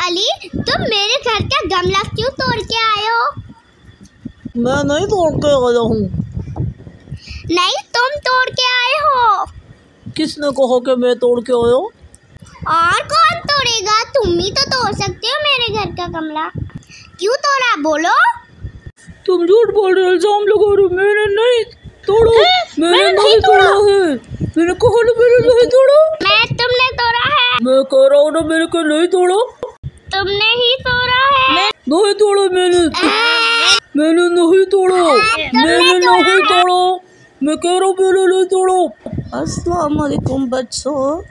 अली, तुम मेरे घर का गमला क्यों तोड़ के आए हो? मैं नहीं तोड़ के आया हूँ। नहीं, तुम तोड़ के आए हो। किसने कहा कि मैं तोड़ के आया? और कौन तोड़ेगा? तुम ही तो तोड़ सकते हो मेरे घर का गमला। क्यों तोड़ा, बोलो। तुम झूठ बोल रहे हो, इल्जाम लगा रहे हो। मैंने नहीं तोड़ा। मैंने नहीं तोड़ा है। मैंने कहा ना, मैंने नहीं तोड़ा। तुमने तोड़ा है। मैं कह रहा हूँ ना, मैंने कहा नहीं तोड़ा। तुमने ही तोड़ा है। नहीं तोड़ा मैंने। मैंने नहीं तोड़ा। मैंने नहीं तोड़ा। मैं कह रहा हूँ मैंने नहीं तोड़ा। अस्सलाम वालेकुम बच्चों,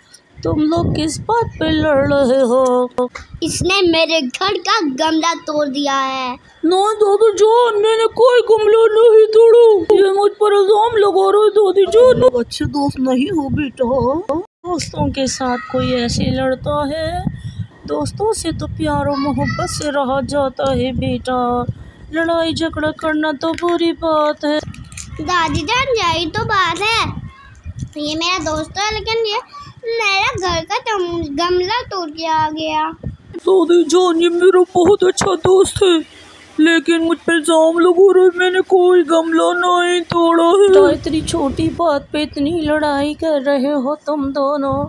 तुम लोग किस बात पे लड़ रहे हो? इसने मेरे घर का गमला तोड़ दिया है। नहीं दादी जान, मैंने कोई गमला नहीं तोड़ा। ये मुझ पर इल्जाम लगा रहे दादी जान। अच्छे दोस्त नहीं हो बेटा। दोस्तों के साथ कोई ऐसे लड़ता है? दोस्तों से तो प्यार और मोहब्बत से रहा जाता है बेटा। लड़ाई झगड़ा करना तो बुरी बात है। दादी जान, यही तो बात है। ये मेरा दोस्त है, लेकिन ये मेरा घर का गमला तोड़ के आ गया। दादी जान, ये मेरा बहुत अच्छा दोस्त है, लेकिन मुझ पर इल्जाम लगा रहे। मैंने कोई गमला नहीं तोड़ा है। तो इतनी छोटी बात पे इतनी लड़ाई कर रहे हो तुम दोनों।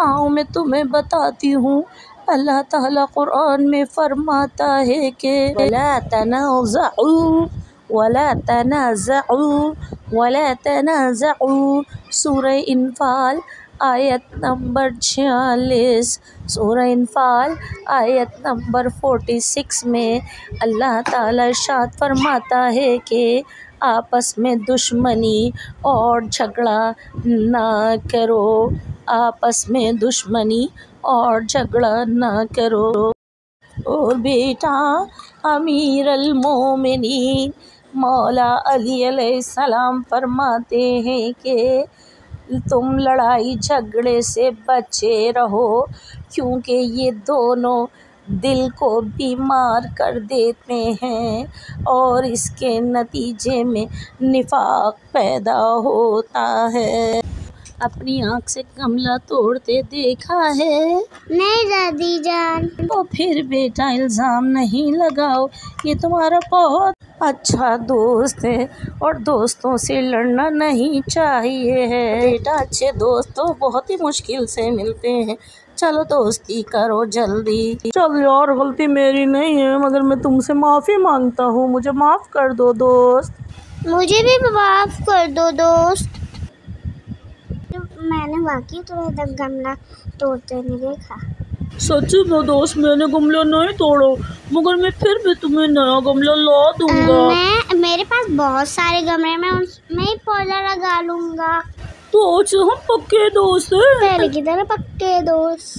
आओ मैं तुम्हें बताती हूँ। अल्लाह ताला कुरान में फरमाता है कि वला तनाज़अू वला तनाज़अू वला तनाज़अू। सूरह इनफाल आयत नंबर 46। सूरह इनफाल आयत नंबर 46 में अल्लाह ताला इरशाद फरमाता है कि आपस में दुश्मनी और झगड़ा ना करो। आपस में दुश्मनी और झगड़ा ना करो। और बेटा, अमीर अल मोमिनीन मौला अली अलैहिस्सलाम फरमाते हैं कि तुम लड़ाई झगड़े से बचे रहो, क्योंकि ये दोनों दिल को बीमार कर देते हैं और इसके नतीजे में निफाक पैदा होता है। अपनी आँख से गमला तोड़ते देखा है? नहीं दादी जान। तो फिर बेटा इल्ज़ाम नहीं लगाओ। ये तुम्हारा बहुत अच्छा दोस्त है और दोस्तों से लड़ना नहीं चाहिए है बेटा। अच्छे दोस्त तो बहुत ही मुश्किल से मिलते हैं। चलो दोस्ती करो जल्दी। चल यार, गलती मेरी नहीं है, मगर मैं तुमसे माफ़ी मांगता हूँ। मुझे माफ़ कर दो दोस्त। मुझे भी माफ़ कर दो दोस्त। मैंने वाकई तुम्हें तक गमला तोड़ते नहीं देखा। सच में दोस्त, मैंने गमला नहीं तोड़ा, मगर मैं फिर भी तुम्हें नया गमला ला दूंगा। मेरे पास बहुत सारे गमले, मैं उसमें ही पौधा लगा लूंगा। तो आज हम पक्के दोस्त हैं। पहले की तरह पक्के दोस्त।